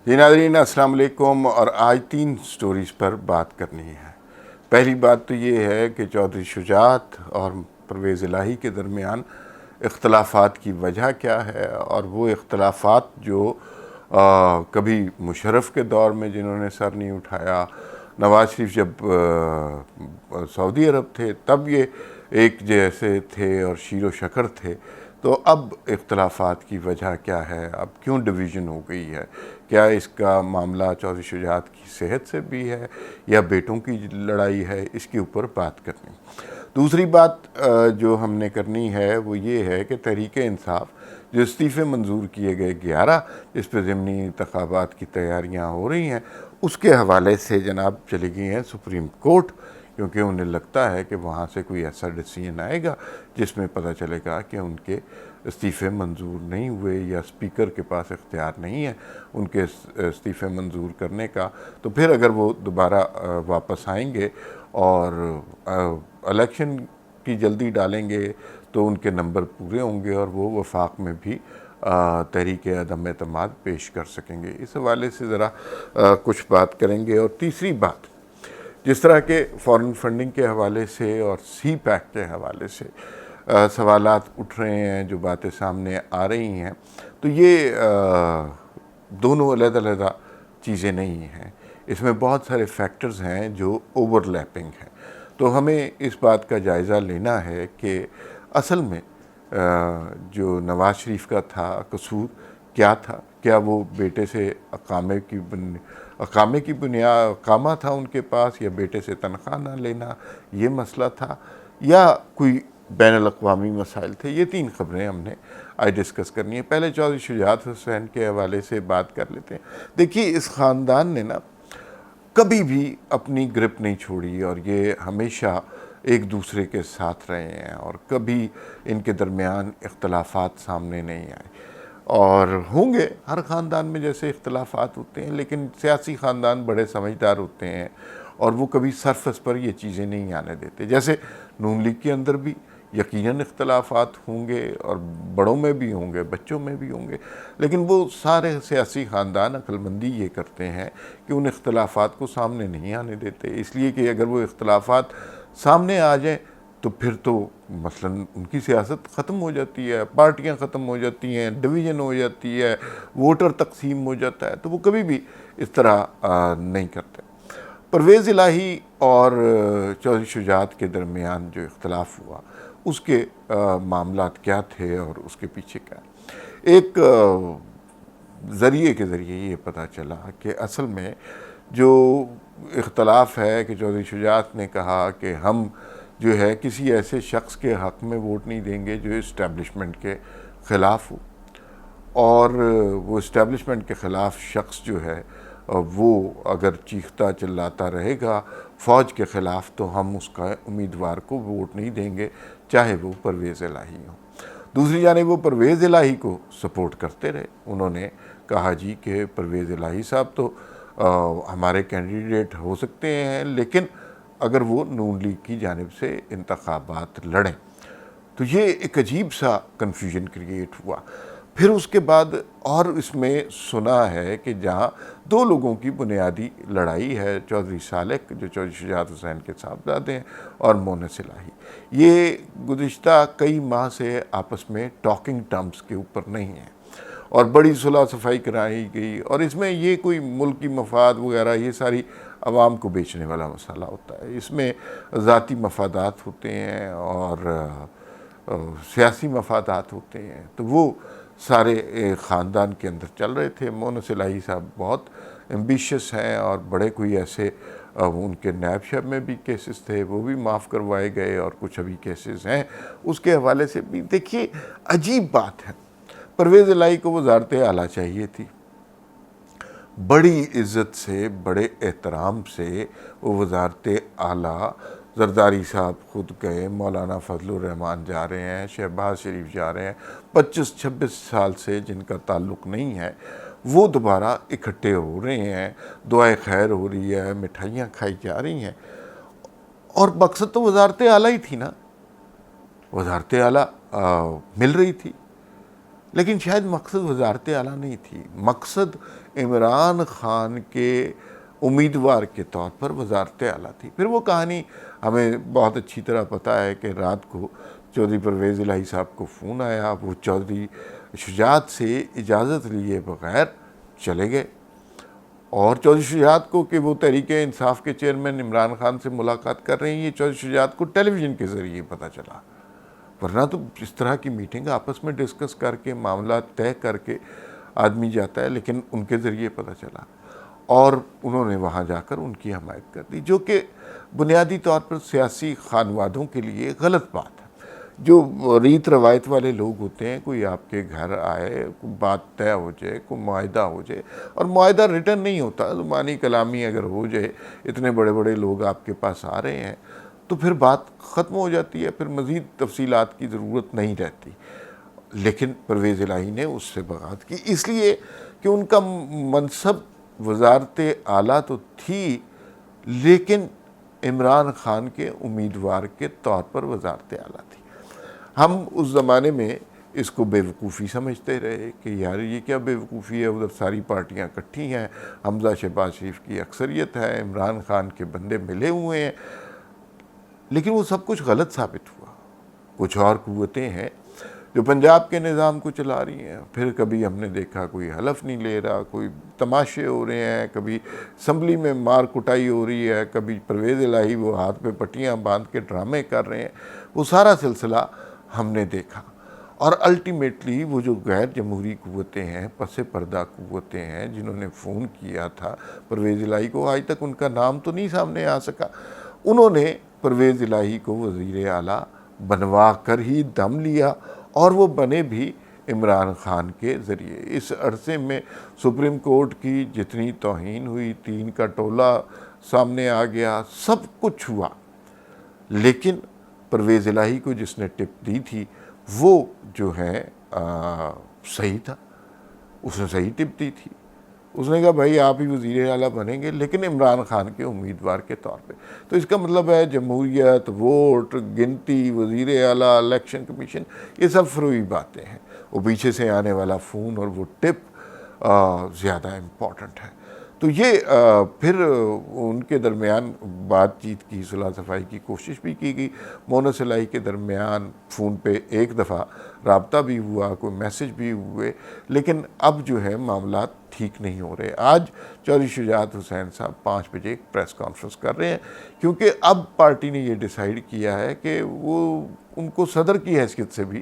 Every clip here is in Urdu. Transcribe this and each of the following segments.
جی ناظرین السلام علیکم، اور آج 3 سٹوریز پر بات کرنی ہے۔ پہلی بات تو یہ ہے کہ چودھری شجاعت اور پرویز الہی کے درمیان اختلافات کی وجہ کیا ہے، اور وہ اختلافات جو کبھی مشرف کے دور میں جنہوں نے سر نہیں اٹھایا، نواز شریف جب سعودی عرب تھے تب یہ ایک جیسے تھے اور شیر و شکر تھے، تو اب اختلافات کی وجہ کیا ہے، اب کیوں ڈویژن ہو گئی ہے؟ کیا اس کا معاملہ چودھری شجاعت کی صحت سے بھی ہے یا بیٹوں کی لڑائی ہے؟ اس کے اوپر بات کرنی۔ دوسری بات جو ہم نے کرنی ہے وہ یہ ہے کہ تحریک انصاف جو استعفے منظور کیے گئے 11 جس پہ ضمنی انتخابات کی تیاریاں ہو رہی ہیں، اس کے حوالے سے جناب چلی گئی ہیں سپریم کورٹ، کیونکہ انہیں لگتا ہے کہ وہاں سے کوئی ایسا ڈیسیژن آئے گا جس میں پتہ چلے گا کہ ان کے استعفے منظور نہیں ہوئے یا اسپیکر کے پاس اختیار نہیں ہے ان کے استعفے منظور کرنے کا، تو پھر اگر وہ دوبارہ واپس آئیں گے اور الیکشن کی جلدی ڈالیں گے تو ان کے نمبر پورے ہوں گے اور وہ وفاق میں بھی تحریک عدم اعتماد پیش کر سکیں گے۔ اس حوالے سے ذرا کچھ بات کریں گے۔ اور تیسری بات، جس طرح کے فارن فنڈنگ کے حوالے سے اور سی پیک کے حوالے سے سوالات اٹھ رہے ہیں، جو باتیں سامنے آ رہی ہیں، تو یہ دونوں علیحدہ علیحدہ چیزیں نہیں ہیں، اس میں بہت سارے فیکٹرز ہیں جو اوور لیپنگ ہیں۔ تو ہمیں اس بات کا جائزہ لینا ہے کہ اصل میں جو نواز شریف کا تھا قصور کیا تھا؟ کیا وہ بیٹے سے اقامے کی بنیاد اقامہ تھا ان کے پاس، یا بیٹے سے تنخواہ نہ لینا یہ مسئلہ تھا، یا کوئی بین الاقوامی مسائل تھے؟ یہ 3 خبریں ہم نے آج ڈسکس کرنی ہے۔ پہلے چودھری شجاعت حسین کے حوالے سے بات کر لیتے ہیں۔ دیکھیے، اس خاندان نے نا کبھی بھی اپنی گرپ نہیں چھوڑی، اور یہ ہمیشہ ایک دوسرے کے ساتھ رہے ہیں، اور کبھی ان کے درمیان اختلافات سامنے نہیں آئے، اور ہوں گے ہر خاندان میں جیسے اختلافات ہوتے ہیں، لیکن سیاسی خاندان بڑے سمجھدار ہوتے ہیں اور وہ کبھی سرفس پر یہ چیزیں نہیں آنے دیتے۔ جیسے نون لیگ کے اندر بھی یقیناً اختلافات ہوں گے، اور بڑوں میں بھی ہوں گے، بچوں میں بھی ہوں گے، لیکن وہ سارے سیاسی خاندان عقل مندی یہ کرتے ہیں کہ ان اختلافات کو سامنے نہیں آنے دیتے، اس لیے کہ اگر وہ اختلافات سامنے آ جائیں تو پھر تو مثلاً ان کی سیاست ختم ہو جاتی ہے، پارٹیاں ختم ہو جاتی ہیں، ڈویژن ہو جاتی ہے، ووٹر تقسیم ہو جاتا ہے، تو وہ کبھی بھی اس طرح نہیں کرتے۔ پرویز الہی اور چودھری شجاعت کے درمیان جو اختلاف ہوا، اس کے معاملات کیا تھے اور اس کے پیچھے کیا؟ ایک ذریعے کے ذریعے یہ پتہ چلا کہ اصل میں جو اختلاف ہے کہ چودھری شجاعت نے کہا کہ ہم جو ہے کسی ایسے شخص کے حق میں ووٹ نہیں دیں گے جو اسٹیبلشمنٹ کے خلاف ہو، اور وہ اسٹیبلشمنٹ کے خلاف شخص جو ہے وہ اگر چیختا چلاتا رہے گا فوج کے خلاف تو ہم اس کا امیدوار کو ووٹ نہیں دیں گے، چاہے وہ پرویز الہی ہو۔ دوسری جانب وہ پرویز الہی کو سپورٹ کرتے رہے، انہوں نے کہا جی کہ پرویز الہی صاحب تو ہمارے کینڈیڈیٹ ہو سکتے ہیں، لیکن اگر وہ نون لیگ کی جانب سے انتخابات لڑیں، تو یہ ایک عجیب سا کنفیوژن کریٹ ہوا۔ پھر اس کے بعد اور اس میں سنا ہے کہ جہاں 2 لوگوں کی بنیادی لڑائی ہے، چودھری صالح جو چودھری شجاعت حسین کے صاحبزادے ہیں، اور مونس الہی، یہ گزشتہ کئی ماہ سے آپس میں ٹاکنگ ٹرمز کے اوپر نہیں ہیں، اور بڑی صلح صفائی کرائی گئی، اور اس میں یہ کوئی ملکی مفاد وغیرہ یہ ساری عوام کو بیچنے والا مسئلہ ہوتا ہے، اس میں ذاتی مفادات ہوتے ہیں اور سیاسی مفادات ہوتے ہیں، تو وہ سارے خاندان کے اندر چل رہے تھے۔ مونس الہی صاحب بہت ایمبیشس ہیں، اور بڑے کوئی ایسے ان کے نیب شیب میں بھی کیسز تھے، وہ بھی معاف کروائے گئے، اور کچھ ابھی کیسز ہیں اس کے حوالے سے بھی۔ دیکھیے، عجیب بات ہے، پرویز الہی کو وزارت اعلیٰ چاہیے تھی، بڑی عزت سے بڑے احترام سے وہ وزارت اعلیٰ، زرداری صاحب خود گئے، مولانا فضل الرحمان جا رہے ہیں، شہباز شریف جا رہے ہیں، 25-26 سال سے جن کا تعلق نہیں ہے وہ دوبارہ اکٹھے ہو رہے ہیں، دعائے خیر ہو رہی ہے، مٹھائیاں کھائی جا رہی ہیں، اور مقصد تو وزارت اعلیٰ ہی تھی نا، وزارت اعلیٰ مل رہی تھی، لیکن شاید مقصد وزارت اعلیٰ نہیں تھی، مقصد عمران خان کے امیدوار کے طور پر وزارت اعلیٰ تھی۔ پھر وہ کہانی ہمیں بہت اچھی طرح پتہ ہے کہ رات کو چودھری پرویز الہی صاحب کو فون آیا، وہ چودھری شجاعت سے اجازت لیے بغیر چلے گئے، اور چودھری شجاعت کو کہ وہ تحریک انصاف کے چیئرمین عمران خان سے ملاقات کر رہے ہیں، یہ چودھری شجاعت کو ٹیلی ویژن کے ذریعے پتہ چلا، ورنہ تو اس طرح کی میٹنگ آپس میں ڈسکس کر کے معاملات طے کر کے آدمی جاتا ہے، لیکن ان کے ذریعے پتہ چلا، اور انہوں نے وہاں جا کر ان کی حمایت کر دی، جو کہ بنیادی طور پر سیاسی خانوادوں کے لیے غلط بات ہے۔ جو ریت روایت والے لوگ ہوتے ہیں، کوئی آپ کے گھر آئے، کوئی بات طے ہو جائے، کوئی معاہدہ ہو جائے، اور معاہدہ ریٹن نہیں ہوتا، زبانی کلامی اگر ہو جائے، اتنے بڑے بڑے لوگ آپ کے پاس آ رہے ہیں تو پھر بات ختم ہو جاتی ہے، پھر مزید تفصیلات کی ضرورت نہیں رہتی۔ لیکن پرویز الہی نے اس سے بغاوت کی، اس لیے کہ ان کا منصب وزارت اعلیٰ تو تھی، لیکن عمران خان کے امیدوار کے طور پر وزارت اعلیٰ تھی۔ ہم اس زمانے میں اس کو بے وقوفی سمجھتے رہے کہ یار یہ کیا بے وقوفی ہے، ادھر ساری پارٹیاں اکٹھی ہیں، حمزہ شہباز شریف کی اکثریت ہے، عمران خان کے بندے ملے ہوئے ہیں، لیکن وہ سب کچھ غلط ثابت ہوا۔ کچھ اور قوتیں ہیں جو پنجاب کے نظام کو چلا رہی ہیں، پھر کبھی ہم نے دیکھا کوئی حلف نہیں لے رہا، کوئی تماشے ہو رہے ہیں، کبھی اسمبلی میں مار کٹائی ہو رہی ہے، کبھی پرویز الہی وہ ہاتھ پہ پٹیاں باندھ کے ڈرامے کر رہے ہیں، وہ سارا سلسلہ ہم نے دیکھا، اور الٹیمیٹلی وہ جو غیر جمہوری قوتیں ہیں، پس پردہ قوتیں ہیں، جنہوں نے فون کیا تھا پرویز الہی کو، آج تک ان کا نام تو نہیں سامنے آ سکا، انہوں نے پرویز الہی کو وزیر اعلیٰ بنوا کر ہی دم لیا، اور وہ بنے بھی عمران خان کے ذریعے۔ اس عرصے میں سپریم کورٹ کی جتنی توہین ہوئی، 3 کا ٹولہ سامنے آ گیا، سب کچھ ہوا، لیکن پرویز الہی کو جس نے ٹپ دی تھی وہ جو ہے صحیح تھا، اس نے صحیح ٹپ دی تھی، اس نے کہا بھائی آپ ہی وزیر اعلیٰ بنیں گے، لیکن عمران خان کے امیدوار کے طور پہ۔ تو اس کا مطلب ہے جمہوریت، ووٹ گنتی، وزیر اعلیٰ، الیکشن کمیشن، یہ سب فروئی باتیں ہیں، وہ پیچھے سے آنے والا فون اور وہ ٹپ زیادہ امپورٹنٹ ہے۔ تو یہ پھر ان کے درمیان بات چیت کی، صلح صفائی کی کوشش بھی کی گئی، مونس الہی کے درمیان فون پہ ایک دفعہ رابطہ بھی ہوا، کوئی میسج بھی ہوئے، لیکن اب جو ہے معاملات ٹھیک نہیں ہو رہے۔ آج چودھری شجاعت حسین صاحب 5 بجے ایک پریس کانفرنس کر رہے ہیں، کیونکہ اب پارٹی نے یہ ڈیسائیڈ کیا ہے کہ وہ ان کو صدر کی حیثیت سے بھی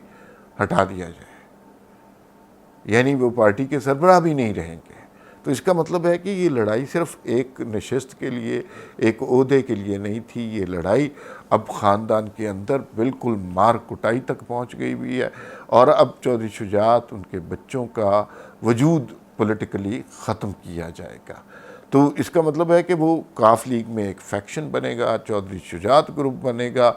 ہٹا دیا جائے، یعنی وہ پارٹی کے سربراہ بھی نہیں رہیں گے۔ تو اس کا مطلب ہے کہ یہ لڑائی صرف ایک نشست کے لیے، ایک عہدے کے لیے نہیں تھی، یہ لڑائی اب خاندان کے اندر بالکل مار کٹائی تک پہنچ گئی ہوئی ہے، اور اب چودھری شجاعت، ان کے بچوں کا وجود پولیٹیکلی ختم کیا جائے گا۔ تو اس کا مطلب ہے کہ وہ کاف لیگ میں ایک فیکشن بنے گا، چودھری شجاعت گروپ بنے گا،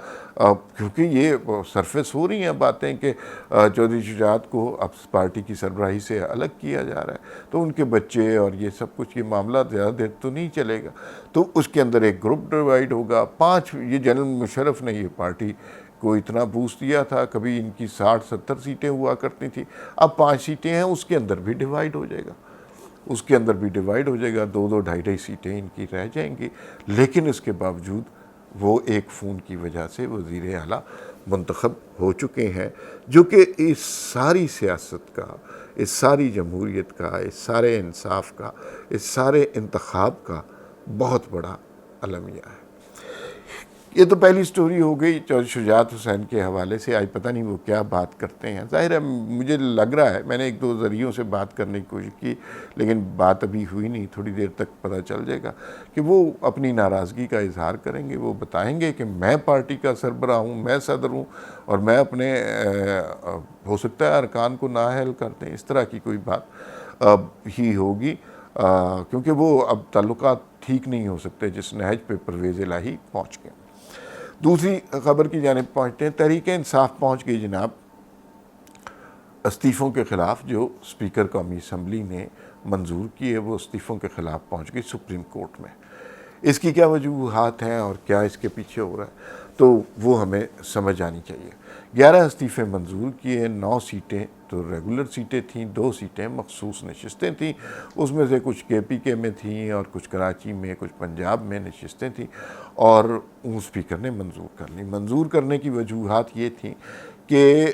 کیونکہ یہ سرفیس ہو رہی ہیں باتیں کہ چودھری شجاعت کو اب پارٹی کی سربراہی سے الگ کیا جا رہا ہے، تو ان کے بچے اور یہ سب کچھ، یہ معاملہ زیادہ دیر تو نہیں چلے گا، تو اس کے اندر ایک گروپ ڈیوائیڈ ہوگا۔ 5 یہ جنرل مشرف نے یہ پارٹی کو اتنا بوسٹ دیا تھا، کبھی ان کی 60-70 سیٹیں ہوا کرتی تھیں، اب 5 سیٹیں ہیں، اس کے اندر بھی ڈیوائیڈ ہو جائے گا، اس کے اندر بھی ڈیوائیڈ ہو جائے گا، 2-2 2.5 سیٹیں ان کی رہ جائیں گی، لیکن اس کے باوجود وہ ایک فون کی وجہ سے وزیر اعلیٰ منتخب ہو چکے ہیں، جو کہ اس ساری سیاست کا، اس ساری جمہوریت کا، اس سارے انصاف کا، اس سارے انتخاب کا بہت بڑا المیہ ہے۔ یہ تو پہلی سٹوری ہو گئی چودھری شجاعت حسین کے حوالے سے۔ آج پتہ نہیں وہ کیا بات کرتے ہیں، ظاہر ہے مجھے لگ رہا ہے، میں نے 1-2 ذریعوں سے بات کرنے کی کوشش کی، لیکن بات ابھی ہوئی نہیں، تھوڑی دیر تک پتہ چل جائے گا کہ وہ اپنی ناراضگی کا اظہار کریں گے، وہ بتائیں گے کہ میں پارٹی کا سربراہ ہوں، میں صدر ہوں، اور میں اپنے ہو سکتا ہے ارکان کو نااہل کر دیں، اس طرح کی کوئی بات ہی ہوگی، کیونکہ وہ اب تعلقات ٹھیک نہیں ہو سکتے جس نہج پہ پرویز الہی پہنچ گئے۔ دوسری خبر کی جانب پہنچتے ہیں۔ تحریک انصاف پہنچ گئی جناب استعفوں کے خلاف، جو اسپیکر قومی اسمبلی نے منظور کیے، وہ استعفوں کے خلاف پہنچ گئی سپریم کورٹ میں۔ اس کی کیا وجوہات ہیں اور کیا اس کے پیچھے ہو رہا ہے؟ تو وہ ہمیں سمجھ آنی چاہیے۔ 11 استعفے منظور کیے، 9 سیٹیں تو ریگولر سیٹیں تھیں، 2 سیٹیں مخصوص نشستیں تھیں، اس میں سے کچھ کے پی کے میں تھیں اور کچھ کراچی میں، کچھ پنجاب میں نشستیں تھیں، اور اسپیکر نے منظور کر لی۔ منظور کرنے کی وجوہات یہ تھیں کہ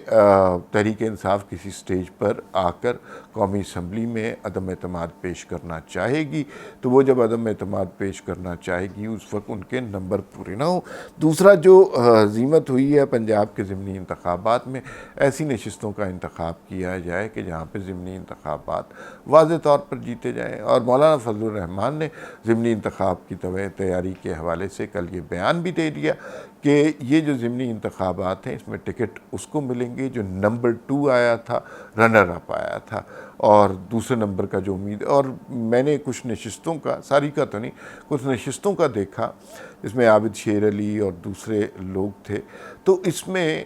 تحریک انصاف کسی سٹیج پر آ کر قومی اسمبلی میں عدم اعتماد پیش کرنا چاہے گی، تو وہ جب عدم اعتماد پیش کرنا چاہے گی اس وقت ان کے نمبر پورے نہ ہوں۔ دوسرا جو ہزیمت ہوئی ہے پنجاب کے ضمنی انتخابات میں، ایسی نشستوں کا انتخاب کیا جائے کہ جہاں پہ ضمنی انتخابات واضح طور پر جیتے جائیں، اور مولانا فضل الرحمان نے ضمنی انتخاب کی تیاری کے حوالے سے کل یہ بیان بھی دے دیا کہ یہ جو ضمنی انتخابات ہیں اس میں ٹکٹ اس کو ملیں گے جو نمبر 2 آیا تھا، رنر اپ آیا تھا، اور دوسرے نمبر کا جو امید، اور میں نے کچھ نشستوں کا، ساری کا تو نہیں، کچھ نشستوں کا دیکھا، اس میں عابد شیر علی اور دوسرے لوگ تھے، تو اس میں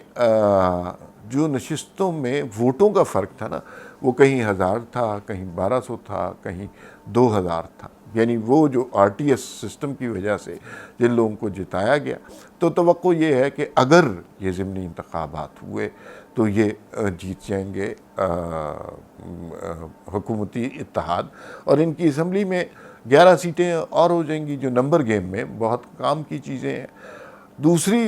جو نشستوں میں ووٹوں کا فرق تھا نا، وہ کہیں 1000 تھا، کہیں 1200 تھا، کہیں 2000 تھا، یعنی وہ جو آر ٹی ایس سسٹم کی وجہ سے جن لوگوں کو جتایا گیا، تو توقع یہ ہے کہ اگر یہ ضمنی انتخابات ہوئے تو یہ جیت جائیں گے حکومتی اتحاد، اور ان کی اسمبلی میں 11 سیٹیں اور ہو جائیں گی، جو نمبر گیم میں بہت کام کی چیزیں ہیں۔ دوسری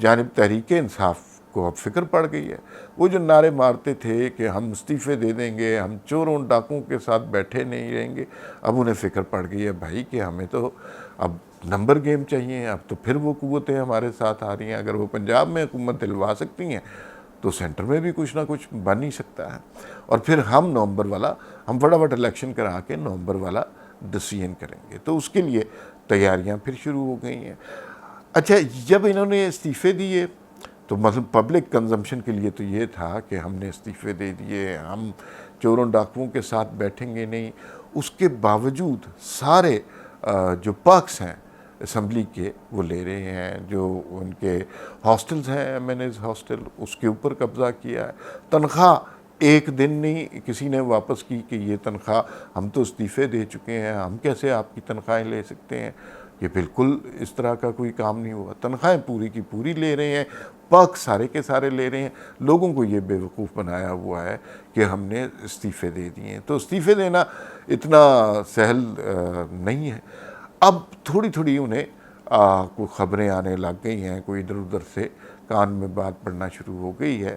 جانب تحریک انصاف کو اب فکر پڑ گئی ہے، وہ جو نعرے مارتے تھے کہ ہم استعفے دے دیں گے، ہم چوروں ڈاکوں کے ساتھ بیٹھے نہیں رہیں گے، اب انہیں فکر پڑ گئی ہے بھائی کہ ہمیں تو اب نمبر گیم چاہیے، اب تو پھر وہ قوتیں ہمارے ساتھ آ رہی ہیں، اگر وہ پنجاب میں حکومت دلوا سکتی ہیں تو سینٹر میں بھی کچھ نہ کچھ بن ہی سکتا ہے، اور پھر ہم فٹافٹ الیکشن کرا کے نومبر والا ڈیسیژن کریں گے، تو اس کے لیے تیاریاں پھر شروع ہو گئی ہیں۔ اچھا، جب انہوں نے استعفے دیے تو مطلب پبلک کنزمپشن کے لیے تو یہ تھا کہ ہم نے استعفے دے دیے، ہم چوروں ڈاکوؤں کے ساتھ بیٹھیں گے نہیں، اس کے باوجود سارے جو پرکس ہیں اسمبلی کے وہ لے رہے ہیں، جو ان کے ہاسٹلز ہیں، ایم این ایز ہاسٹل، اس کے اوپر قبضہ کیا ہے، تنخواہ ایک دن نہیں کسی نے واپس کی کہ یہ تنخواہ ہم تو استعفے دے چکے ہیں، ہم کیسے آپ کی تنخواہیں لے سکتے ہیں، یہ بالکل اس طرح کا کوئی کام نہیں ہوا، تنخواہیں پوری کی پوری لے رہے ہیں، پرک سارے کے سارے لے رہے ہیں، لوگوں کو یہ بے وقوف بنایا ہوا ہے کہ ہم نے استعفے دے دیے ہیں۔ تو استعفے دینا اتنا سہل نہیں ہے۔ اب تھوڑی تھوڑی انہیں کوئی خبریں آنے لگ گئی ہیں، کوئی ادھر ادھر سے کان میں بات پڑنا شروع ہو گئی ہے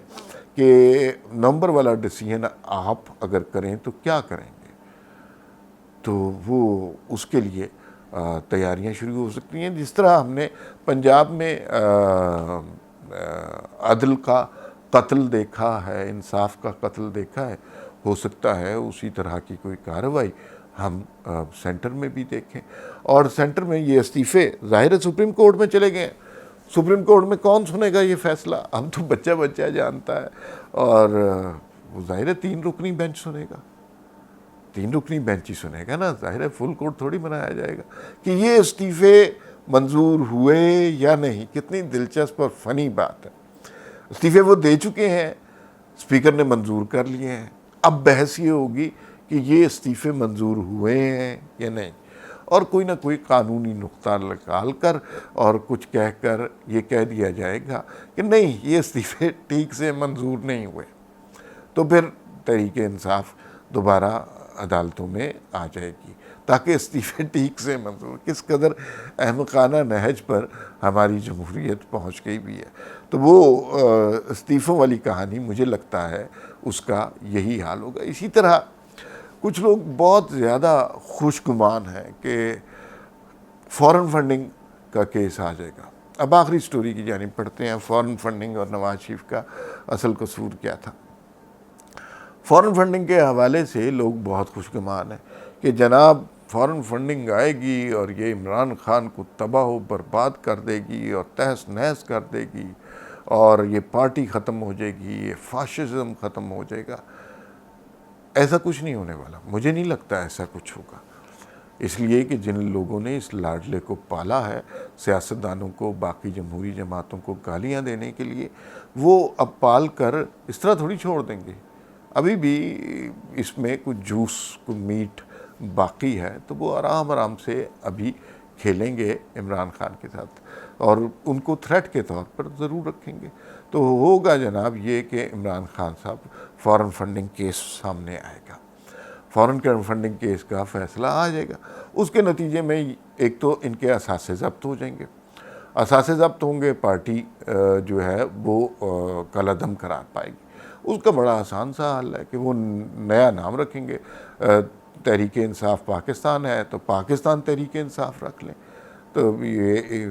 کہ نومبر والا ڈیسیژن آپ اگر کریں تو کیا کریں گے، تو وہ اس کے لیے تیاریاں شروع ہو سکتی ہیں۔ جس طرح ہم نے پنجاب میں عدل کا قتل دیکھا ہے، انصاف کا قتل دیکھا ہے، ہو سکتا ہے اسی طرح کی کوئی کارروائی ہم سینٹر میں بھی دیکھیں، اور سینٹر میں یہ استعفے ظاہر ہے سپریم کورٹ میں چلے گئے، سپریم کورٹ میں کون سنے گا یہ فیصلہ، اب تو بچہ بچہ جانتا ہے، اور وہ ظاہر ہے 3 رکنی بینچ سنے گا، 3 رکنی بینچ ہی سنے گا نا، ظاہر ہے فل کورٹ تھوڑی بنایا جائے گا کہ یہ استعفے منظور ہوئے یا نہیں۔ کتنی دلچسپ اور فنی بات ہے، استعفے وہ دے چکے ہیں، اسپیکر نے منظور کر لیے ہیں، اب بحث یہ ہوگی کہ یہ استعفے منظور ہوئے ہیں یا نہیں، اور کوئی نہ کوئی قانونی نقطہ نکال کر اور کچھ کہہ کر یہ کہہ دیا جائے گا کہ نہیں یہ استعفے ٹھیک سے منظور نہیں ہوئے، تو پھر تحریک انصاف دوبارہ عدالتوں میں آ جائے گی تاکہ استعفے ٹھیک سے منظور۔ کس قدر احمقانہ نہج پر ہماری جمہوریت پہنچ گئی بھی ہے۔ تو وہ استعفوں والی کہانی مجھے لگتا ہے اس کا یہی حال ہوگا۔ اسی طرح کچھ لوگ بہت زیادہ خوش گمان ہیں کہ فارن فنڈنگ کا کیس آ جائے گا۔ اب آخری سٹوری کی جانب پڑھتے ہیں، فارن فنڈنگ اور نواز شریف کا اصل قصور کیا تھا۔ فارن فنڈنگ کے حوالے سے لوگ بہت خوش گمان ہیں کہ جناب فارن فنڈنگ آئے گی اور یہ عمران خان کو تباہ و برباد کر دے گی اور تہس نہس کر دے گی، اور یہ پارٹی ختم ہو جائے گی، یہ فاشزم ختم ہو جائے گا۔ ایسا کچھ نہیں ہونے والا، مجھے نہیں لگتا ایسا کچھ ہوگا، اس لیے کہ جن لوگوں نے اس لاڈلے کو پالا ہے، سیاستدانوں کو، باقی جمہوری جماعتوں کو گالیاں دینے کے لیے، وہ اب پال کر اس طرح تھوڑی چھوڑ دیں گے، ابھی بھی اس میں کچھ جوس، کچھ میٹ باقی ہے، تو وہ آرام آرام سے ابھی کھیلیں گے عمران خان کے ساتھ اور ان کو تھریٹ کے طور پر ضرور رکھیں گے، تو ہوگا جناب یہ کہ عمران خان صاحب فارن فنڈنگ کیس سامنے آئے گا، فارن فنڈنگ کیس کا فیصلہ آ جائے گا، اس کے نتیجے میں ایک تو ان کے اثاثے ضبط ہو جائیں گے، اثاثے ضبط ہوں گے، پارٹی جو ہے وہ کالعدم قرار پائے گی۔ اس کا بڑا آسان سا حل ہے کہ وہ نیا نام رکھیں گے، تحریک انصاف پاکستان ہے تو پاکستان تحریک انصاف رکھ لیں، تو یہ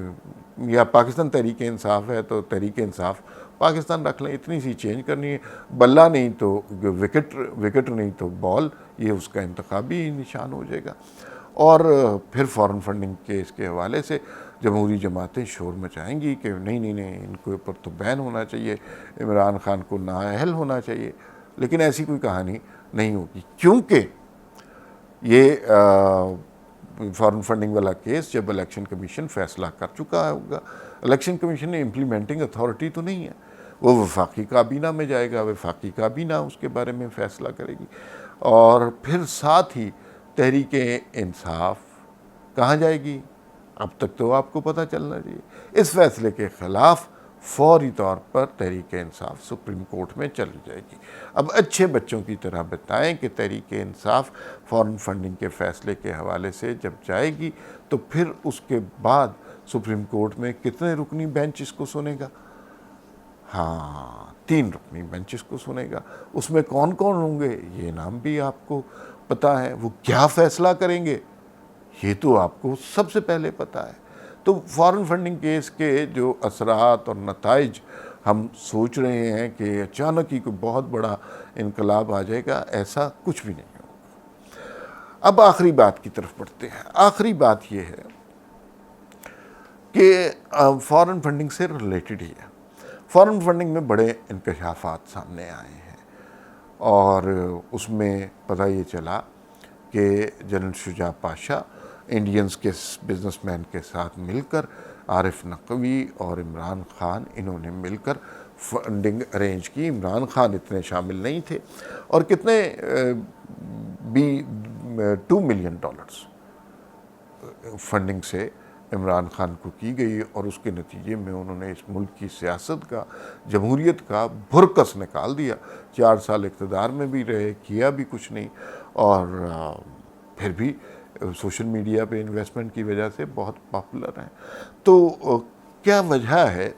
یا پاکستان تحریک انصاف ہے تو تحریک انصاف پاکستان رکھ لیں، اتنی سی چینج کرنی ہے، بلہ نہیں تو وکٹ نہیں تو بال، یہ اس کا انتخابی نشان ہو جائے گا۔ اور پھر فارن فنڈنگ کیس کے حوالے سے جمہوری جماعتیں شور مچائیں گی کہ نہیں ان کے اوپر تو بین ہونا چاہیے، عمران خان کو نااہل ہونا چاہیے، لیکن ایسی کوئی کہانی نہیں ہوگی، کیونکہ یہ فارن فنڈنگ والا کیس جب الیکشن کمیشن فیصلہ کر چکا ہوگا، الیکشن کمیشن نے امپلیمنٹنگ اتھارٹی تو نہیں ہے، وہ وفاقی کابینہ میں جائے گا، وفاقی کابینہ اس کے بارے میں فیصلہ کرے گی، اور پھر ساتھ ہی تحریک انصاف کہاں جائے گی، اب تک تو آپ کو پتہ چلنا چاہیے۔ اس فیصلے کے خلاف فوری طور پر تحریک انصاف سپریم کورٹ میں چلی جائے گی۔ اب اچھے بچوں کی طرح بتائیں کہ تحریک انصاف فارن فنڈنگ کے فیصلے کے حوالے سے جب جائے گی تو پھر اس کے بعد سپریم کورٹ میں کتنے رکنی بینچ اس کو سنے گا؟ ہاں، 3 رکنی بینچ اس کو سنے گا۔ اس میں کون کون ہوں گے یہ نام بھی آپ کو پتہ ہے، وہ کیا فیصلہ کریں گے یہ تو آپ کو سب سے پہلے پتہ ہے۔ تو فارن فنڈنگ کیس کے جو اثرات اور نتائج ہم سوچ رہے ہیں کہ اچانک ہی کوئی بہت بڑا انقلاب آ جائے گا، ایسا کچھ بھی نہیں ہوگا۔ اب آخری بات کی طرف بڑھتے ہیں۔ آخری بات یہ ہے کہ فارن فنڈنگ سے ریلیٹڈ ہی ہے، فارن فنڈنگ میں بڑے انکشافات سامنے آئے ہیں، اور اس میں پتہ یہ چلا کہ جنرل شجاع پاشا انڈینز کے بزنس مین کے ساتھ مل کر، عارف نقوی اور عمران خان، انہوں نے مل کر فنڈنگ ارینج کی۔ عمران خان اتنے شامل نہیں تھے، اور کتنے $2 ملین فنڈنگ سے عمران خان کو کی گئی، اور اس کے نتیجے میں انہوں نے اس ملک کی سیاست کا، جمہوریت کا بھرکس نکال دیا۔ 4 سال اقتدار میں بھی رہے، کیا بھی کچھ نہیں، اور پھر بھی سوشل میڈیا پہ انویسٹمنٹ کی وجہ سے بہت پاپولر ہیں۔ تو کیا وجہ ہے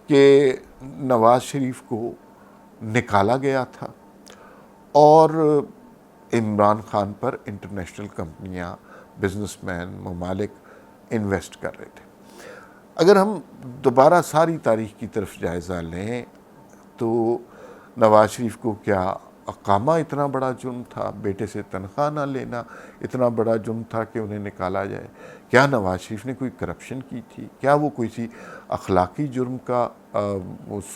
کہ نواز شریف کو نکالا گیا تھا اور عمران خان پر انٹرنیشنل کمپنیاں، بزنس مین، ممالک انویسٹ کر رہے تھے؟ اگر ہم دوبارہ ساری تاریخ کی طرف جائزہ لیں تو نواز شریف کو کیا اقامہ اتنا بڑا جرم تھا؟ بیٹے سے تنخواہ نہ لینا اتنا بڑا جرم تھا کہ انہیں نکالا جائے؟ کیا نواز شریف نے کوئی کرپشن کی تھی؟ کیا وہ کسی اخلاقی جرم کا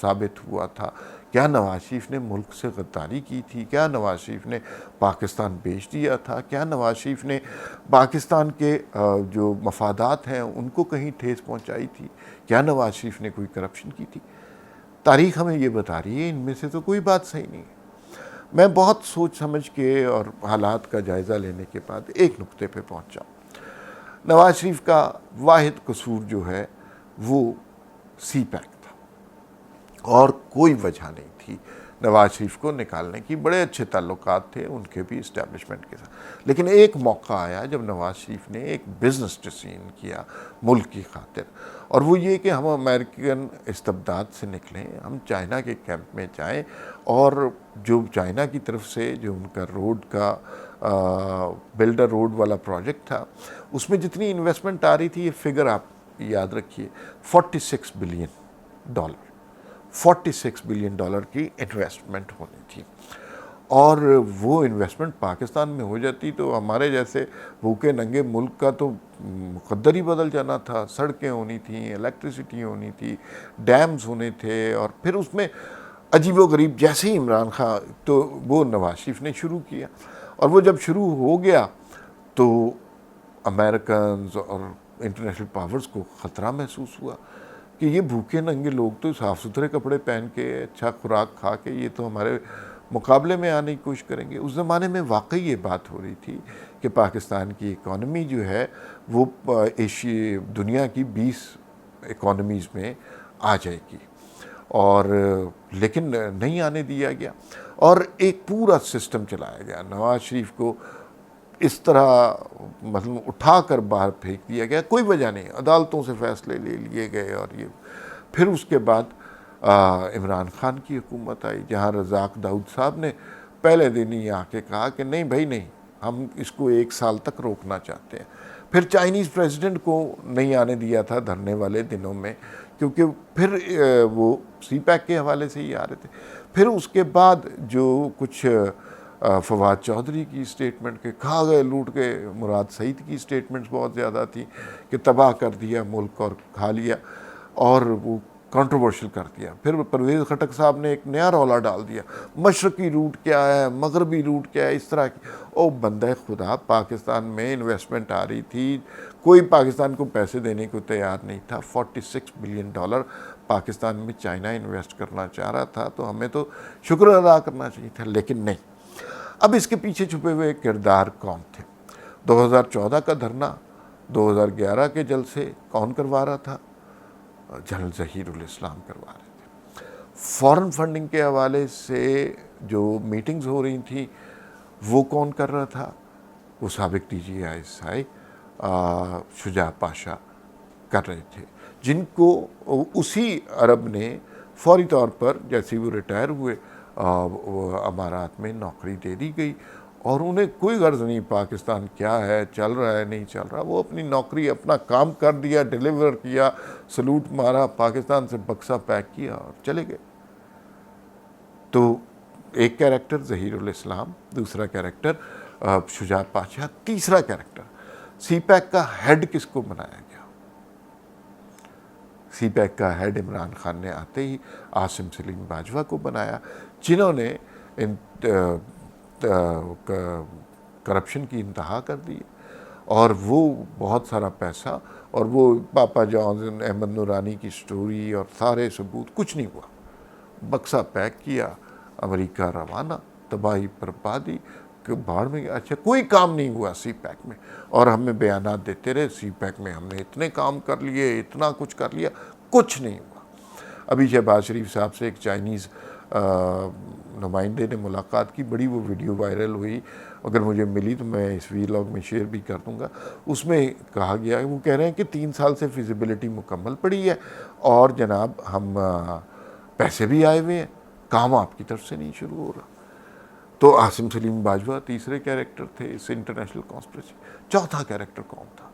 ثابت ہوا تھا؟ کیا نواز شریف نے ملک سے غداری کی تھی؟ کیا نواز شریف نے پاکستان بیچ دیا تھا؟ کیا نواز شریف نے پاکستان کے جو مفادات ہیں ان کو کہیں ٹھیس پہنچائی تھی؟ کیا نواز شریف نے کوئی کرپشن کی تھی؟ تاریخ ہمیں یہ بتا رہی ہے ان میں سے تو کوئی بات صحیح نہیں ہے۔ میں بہت سوچ سمجھ کے اور حالات کا جائزہ لینے کے بعد ایک نقطے پہ پہنچا، نواز شریف کا واحد قصور جو ہے وہ سی پیک تھا، اور کوئی وجہ نہیں تھی نواز شریف کو نکالنے کی۔ بڑے اچھے تعلقات تھے ان کے بھی اسٹیبلشمنٹ کے ساتھ، لیکن ایک موقع آیا جب نواز شریف نے ایک بزنس ڈسیژن کیا ملک کی خاطر، اور وہ یہ کہ ہم امریکن استبداد سے نکلیں، ہم چائنا کے کیمپ میں جائیں، اور جو چائنا کی طرف سے جو ان کا روڈ کا بلڈر روڈ والا پروجیکٹ تھا، اس میں جتنی انویسٹمنٹ آ رہی تھی، یہ فگر آپ یاد رکھیے، $46 بلین، $46 بلین کی انویسٹمنٹ ہونی تھی، اور وہ انویسٹمنٹ پاکستان میں ہو جاتی تو ہمارے جیسے بھوکے ننگے ملک کا تو مقدر ہی بدل جانا تھا۔ سڑکیں ہونی تھیں، الیکٹریسٹی ہونی تھی، ڈیمز ہونے تھے، اور پھر اس میں عجیب و غریب جیسے ہی عمران خان، تو وہ نواز شریف نے شروع کیا، اور وہ جب شروع ہو گیا تو امریکنز اور انٹرنیشنل پاورز کو خطرہ محسوس ہوا کہ یہ بھوکے ننگے لوگ تو صاف ستھرے کپڑے پہن کے، اچھا خوراک کھا کے، یہ تو ہمارے مقابلے میں آنے کی کوشش کریں گے. اس زمانے میں واقعی یہ بات ہو رہی تھی کہ پاکستان کی اکانومی جو ہے وہ دنیا کی 20 اکانومیز میں آ جائے گی، اور لیکن نہیں آنے دیا گیا، اور ایک پورا سسٹم چلایا گیا. نواز شریف کو اس طرح مطلب اٹھا کر باہر پھینک دیا گیا، کوئی وجہ نہیں، عدالتوں سے فیصلے لے لیے گئے. اور یہ پھر اس کے بعد عمران خان کی حکومت آئی، جہاں رزاق داؤد صاحب نے پہلے دن ہی آ کے کہا کہ نہیں بھائی نہیں، ہم اس کو 1 سال تک روکنا چاہتے ہیں. پھر چائنیز پریزیڈنٹ کو نہیں آنے دیا تھا دھرنے والے دنوں میں، کیونکہ پھر وہ سی پیک کے حوالے سے ہی آ رہے تھے. پھر اس کے بعد جو کچھ فواد چودھری کی اسٹیٹمنٹ کے کھا گئے لوٹ کے، مراد سعید کی اسٹیٹمنٹس بہت زیادہ تھی کہ تباہ کر دیا ملک اور کھا لیا، اور وہ کنٹروورشل کر دیا. پھر پرویز خٹک صاحب نے ایک نیا رولا ڈال دیا، مشرقی روٹ کیا ہے، مغربی روٹ کیا ہے، اس طرح کی. او بندہ خدا، پاکستان میں انویسٹمنٹ آ رہی تھی، کوئی پاکستان کو پیسے دینے کو تیار نہیں تھا. $46 بلین پاکستان میں چائنا انویسٹ کرنا چاہ رہا تھا، تو ہمیں تو شکر ادا کرنا چاہیے تھا، لیکن نہیں. اب اس کے پیچھے چھپے ہوئے کردار کون تھے؟ 2014 کا دھرنا، 2011 کے جلسے کون کروا رہا تھا؟ جنرل ظہیر الاسلام کروا رہے تھے. فارن فنڈنگ کے حوالے سے جو میٹنگز ہو رہی تھیں وہ کون کر رہا تھا؟ وہ سابق DGI شجاع پاشا کر رہے تھے، جن کو اسی عرب نے فوری طور پر جیسے وہ ریٹائر ہوئے امارات میں نوکری دے دی گئی، اور انہیں کوئی غرض نہیں پاکستان کیا ہے، چل رہا ہے نہیں چل رہا. وہ اپنی نوکری اپنا کام کر دیا، ڈیلیور کیا، سلوٹ مارا، پاکستان سے بکسا پیک کیا اور چلے گئے. تو ایک کیریکٹر ظہیر الاسلام، دوسرا کیریکٹر شجاع پاشا، تیسرا کیریکٹر سی پیک کا ہیڈ کس کو بنایا گیا؟ سی پیک کا ہیڈ عمران خان نے آتے ہی عاصم سلیم باجوہ کو بنایا، جنہوں نے کرپشن کی انتہا کر دی، اور وہ بہت سارا پیسہ، اور وہ پاپا جان احمد نورانی کی سٹوری اور سارے ثبوت، کچھ نہیں ہوا. بکسا پیک کیا، امریکہ روانہ، تباہی بربادی بھاڑ میں. اچھا کوئی کام نہیں ہوا سی پیک میں، اور ہمیں بیانات دیتے رہے سی پیک میں ہم نے اتنے کام کر لیے، اتنا کچھ کر لیا، کچھ نہیں ہوا. ابھی شہباز شریف صاحب سے ایک چائنیز نمائندے نے ملاقات کی، بڑی وہ ویڈیو وائرل ہوئی، اگر مجھے ملی تو میں اس ویلاگ میں شیئر بھی کر دوں گا. اس میں کہا گیا ہے، وہ کہہ رہے ہیں کہ 3 سال سے فیزیبلٹی مکمل پڑی ہے، اور جناب ہم پیسے بھی آئے ہوئے ہیں، کام آپ کی طرف سے نہیں شروع ہو رہا. تو عاصم سلیم باجوہ تیسرے کیریکٹر تھے اس انٹرنیشنل کانسپریسی. چوتھا کیریکٹر کون تھا؟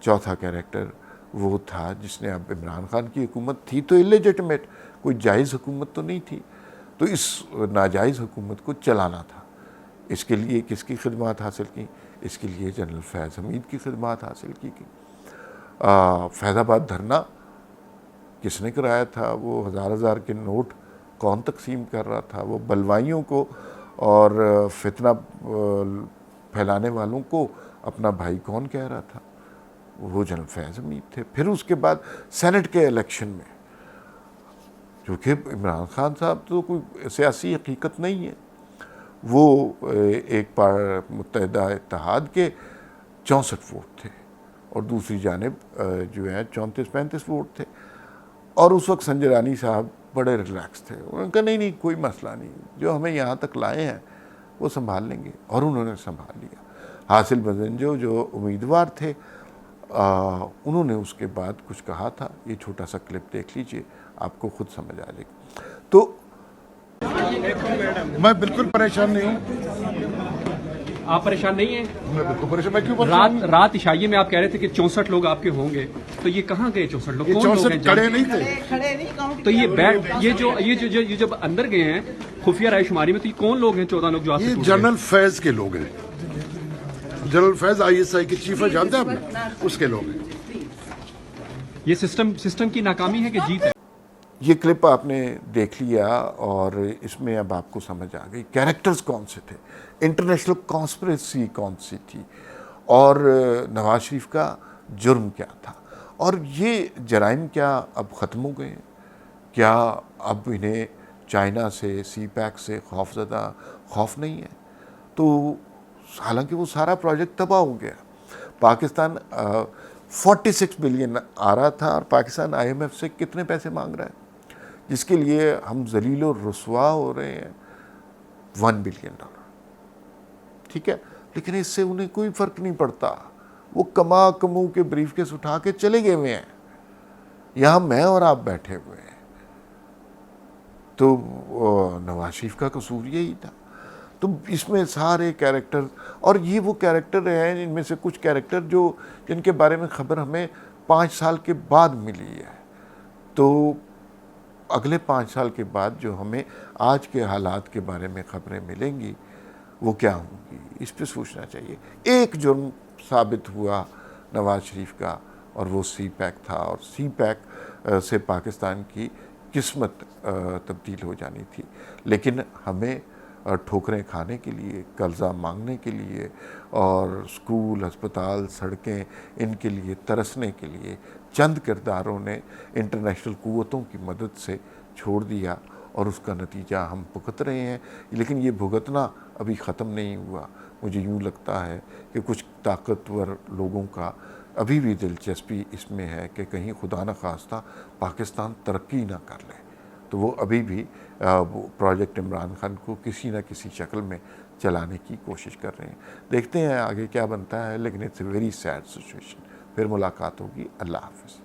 چوتھا کیریکٹر وہ تھا جس نے، اب عمران خان کی حکومت تھی تو الیجٹمیٹ، کوئی جائز حکومت تو نہیں تھی، تو اس ناجائز حکومت کو چلانا تھا. اس کے لیے کس کی خدمات حاصل کی؟ اس کے لیے جنرل فیض حمید کی خدمات حاصل کی. فیض آباد دھرنا کس نے کرایا تھا؟ وہ ہزار کے نوٹ کون تقسیم کر رہا تھا؟ وہ بلوائیوں کو اور فتنہ پھیلانے والوں کو اپنا بھائی کون کہہ رہا تھا؟ وہ جنرل فیض حمید تھے. پھر اس کے بعد سینٹ کے الیکشن میں، کیونکہ عمران خان صاحب تو کوئی سیاسی حقیقت نہیں ہے، وہ ایک متحدہ اتحاد کے 64 ووٹ تھے، اور دوسری جانب جو ہے 34-35 ووٹ تھے. اور اس وقت سنجے رانی صاحب بڑے ریلیکس تھے، انہوں نے کہا نہیں کوئی مسئلہ نہیں، جو ہمیں یہاں تک لائے ہیں وہ سنبھال لیں گے، اور انہوں نے سنبھال لیا. حاصل بزنجو جو امیدوار تھے، انہوں نے اس کے بعد کچھ کہا تھا، یہ چھوٹا سا کلپ دیکھ لیجئے، آپ کو خود سمجھ آ جائے گا. تو میں بالکل پریشان نہیں ہوں. آپ پریشان نہیں ہیں؟ میں بالکل پریشان. میں کیوں پریشان ہوں؟ رات عشائیے میں آپ کہہ رہے تھے کہ 64 لوگ آپ کے ہوں گے، تو یہ کہاں گئے 64 لوگ؟ کون لوگ ہیں؟ کھڑے نہیں تھے. تو یہ جب اندر گئے ہیں خفیہ رائے شماری میں، تو یہ کون لوگ ہیں 14 لوگ جو آپ سے یہ ٹوٹ گئے؟ جنرل فیض کے لوگ ہیں. جنرل فیض ISI کے چیف ہے، جانتے ہیں آپ؟ اس کے لوگ ہیں. یہ سسٹم کی ناکامی ہے کہ جیت ہے؟ یہ کلپ آپ نے دیکھ لیا، اور اس میں اب آپ کو سمجھ آ گئی کیریکٹرز کون سے تھے، انٹرنیشنل کانسپریسی کون سی تھی، اور نواز شریف کا جرم کیا تھا. اور یہ جرائم کیا اب ختم ہو گئے ہیں؟ کیا اب انہیں چائنا سے سی پیک سے خوف زدہ خوف نہیں ہے. تو حالانکہ وہ سارا پروجیکٹ تباہ ہو گیا. پاکستان 46 بلین آ رہا تھا اور پاکستان آئی ایم ایف سے کتنے پیسے مانگ رہا ہے, جس کے لیے ہم ذلیل و رسوا ہو رہے ہیں, $1 بلین. ٹھیک ہے, لیکن اس سے انہیں کوئی فرق نہیں پڑتا. وہ کمو کے بریف کیس اٹھا کے چلے گئے ہوئے ہیں. یہاں میں اور آپ بیٹھے ہوئے ہیں. تو نواز شریف کا قصور یہی تھا. تو اس میں سارے کیریکٹر, اور یہ وہ کیریکٹر ہیں ان میں سے کچھ کیریکٹر جن کے بارے میں خبر ہمیں 5 سال کے بعد ملی ہے. تو اگلے 5 سال کے بعد جو ہمیں آج کے حالات کے بارے میں خبریں ملیں گی وہ کیا ہوں گی, اس پہ سوچنا چاہیے. ایک جرم ثابت ہوا نواز شریف کا, اور وہ سی پیک تھا, اور سی پیک سے پاکستان کی قسمت تبدیل ہو جانی تھی. لیکن ہمیں ٹھوکریں کھانے کے لیے, قرضہ مانگنے کے لیے, اور اسکول, ہسپتال, سڑکیں, ان کے لیے ترسنے کے لیے چند کرداروں نے انٹرنیشنل قوتوں کی مدد سے چھوڑ دیا, اور اس کا نتیجہ ہم بھگت رہے ہیں. لیکن یہ بھگتنا ابھی ختم نہیں ہوا. مجھے یوں لگتا ہے کہ کچھ طاقتور لوگوں کا ابھی بھی دلچسپی اس میں ہے کہ کہیں خدا نخواستہ پاکستان ترقی نہ کر لے. تو وہ ابھی بھی پروجیکٹ عمران خان کو کسی نہ کسی شکل میں چلانے کی کوشش کر رہے ہیں. دیکھتے ہیں آگے کیا بنتا ہے, لیکن it's a very sad situation. پھر ملاقات ہوگی. اللہ حافظ.